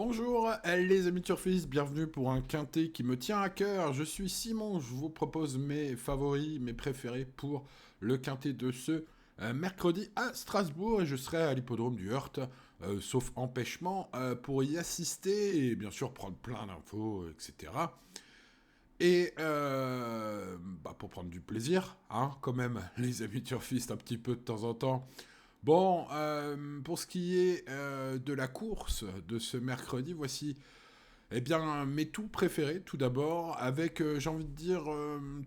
Bonjour les amis turfistes, bienvenue pour un quintet qui me tient à cœur. Je suis Simon, je vous propose mes favoris, mes préférés pour le quintet de ce mercredi à Strasbourg et je serai à l'hippodrome du Hurt, sauf empêchement, pour y assister et bien sûr prendre plein d'infos, etc. Et pour prendre du plaisir, hein, quand même, les amis turfistes, un petit peu de temps en temps. Bon, pour ce qui est de la course de ce mercredi, voici mes tout préférés, tout d'abord, avec, j'ai envie de dire,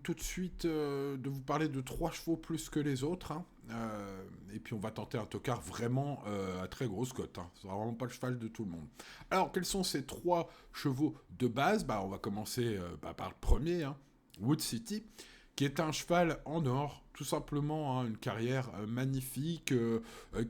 tout de suite, de vous parler de trois chevaux plus que les autres. Hein. Et puis on va tenter un tocard vraiment à très grosse cote. Hein. Ce sera vraiment pas le cheval de tout le monde. Alors, quels sont ces trois chevaux de base ? On va commencer par le premier, hein, Wood City, qui est un cheval en or, tout simplement, hein, une carrière magnifique,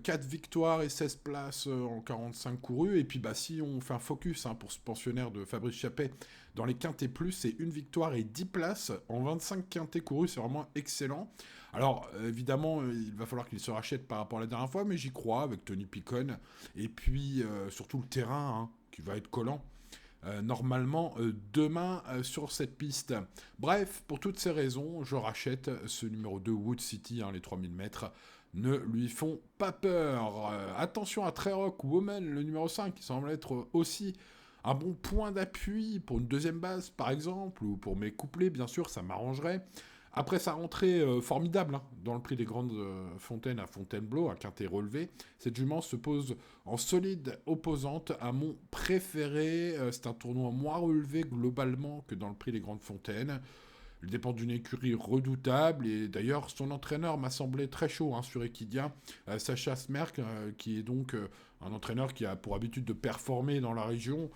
4 victoires et 16 places en 45 courus, et puis si on fait un focus pour ce pensionnaire de Fabrice Chappet, dans les quintés plus, c'est une victoire et 10 places en 25 quintés courus, c'est vraiment excellent. Alors, évidemment, il va falloir qu'il se rachète par rapport à la dernière fois, mais j'y crois, avec Tony Picon, et puis surtout le terrain, hein, qui va être collant. Normalement demain sur cette piste. Bref, pour toutes ces raisons, je rachète ce numéro 2 Wood City, hein, les 3000 mètres ne lui font pas peur. Attention à Treyrock Woman, le numéro 5, qui semble être aussi un bon point d'appui pour une deuxième base, par exemple, ou pour mes couplets, bien sûr, ça m'arrangerait. Après sa rentrée formidable, hein, dans le prix des grandes fontaines à Fontainebleau, à quintet relevé, cette jument se pose en solide opposante à mon préféré. C'est un tournoi moins relevé globalement que dans le prix des grandes fontaines. Il dépend d'une écurie redoutable et d'ailleurs son entraîneur m'a semblé très chaud, hein, sur Equidia, Sacha Smerck, qui est donc un entraîneur qui a pour habitude de performer dans la région.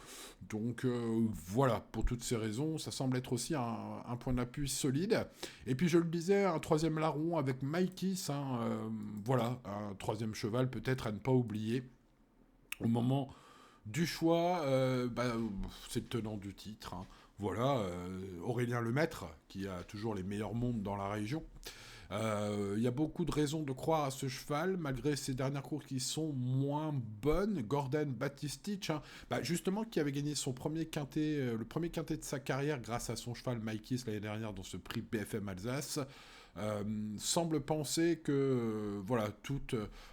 Donc voilà, pour toutes ces raisons, ça semble être aussi un point d'appui solide. Et puis je le disais, un troisième larron avec Maïkis, hein, voilà, un troisième cheval peut-être à ne pas oublier. Au moment du choix, c'est le tenant du titre. Hein. Voilà, Aurélien Lemaître, qui a toujours les meilleurs mondes dans la région. Il y a beaucoup de raisons de croire à ce cheval, malgré ses dernières courses qui sont moins bonnes. Gordon Batistich, hein, justement, qui avait gagné son premier quintet, le premier quintet de sa carrière grâce à son cheval Maïkis l'année dernière dans ce prix BFM Alsace. Semble penser que voilà, tout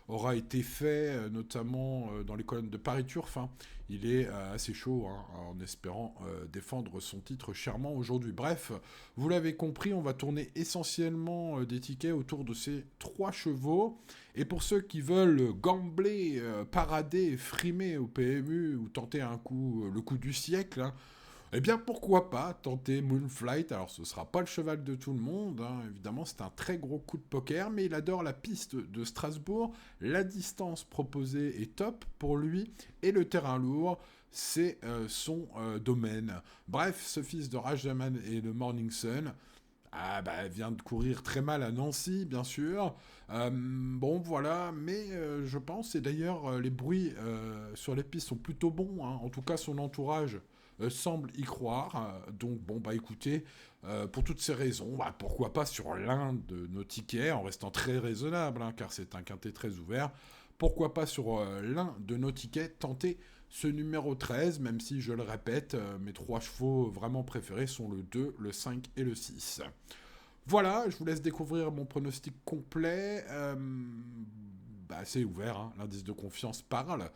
aura été fait, notamment dans les colonnes de Paris Turf. Hein. Il est assez chaud, hein, en espérant défendre son titre chèrement aujourd'hui. Bref, vous l'avez compris, on va tourner essentiellement des tickets autour de ces trois chevaux. Et pour ceux qui veulent gambler, parader, frimer au PMU ou tenter un coup, le coup du siècle, hein, eh bien, pourquoi pas tenter Moonflight. Alors, ce sera pas le cheval de tout le monde, hein. Évidemment, c'est un très gros coup de poker, mais il adore la piste de Strasbourg. La distance proposée est top pour lui, et le terrain lourd, c'est son domaine. Bref, ce fils de Rajaman et de Morning Sun vient de courir très mal à Nancy, bien sûr. Bon, voilà, mais je pense, et d'ailleurs, les bruits sur les pistes sont plutôt bons, hein. En tout cas, son entourage semble y croire. Donc, écoutez, pour toutes ces raisons, pourquoi pas sur l'un de nos tickets, en restant très raisonnable, hein, car c'est un quintet très ouvert. Pourquoi pas sur l'un de nos tickets tenter ce numéro 13, même si, je le répète, mes trois chevaux vraiment préférés sont le 2, le 5 et le 6. Voilà, je vous laisse découvrir mon pronostic complet. C'est ouvert, hein, l'indice de confiance parle.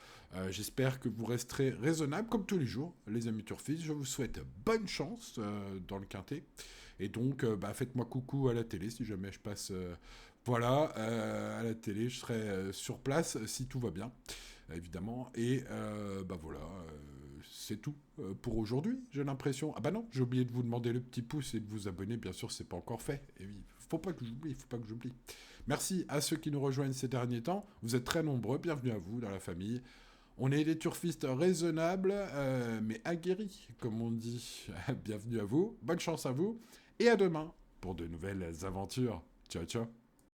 J'espère que vous resterez raisonnable comme tous les jours, les amis turfistes. Je vous souhaite bonne chance dans le quintet. Et donc, faites-moi coucou à la télé si jamais je passe à la télé. Je serai sur place si tout va bien, évidemment. Et c'est tout pour aujourd'hui, j'ai l'impression. Ah non, j'ai oublié de vous demander le petit pouce et de vous abonner, bien sûr, c'est pas encore fait. Et oui, faut pas que j'oublie. Merci à ceux qui nous rejoignent ces derniers temps. Vous êtes très nombreux, bienvenue à vous dans la famille. On est des turfistes raisonnables, mais aguerris, comme on dit. Bienvenue à vous, bonne chance à vous, et à demain pour de nouvelles aventures. Ciao, ciao.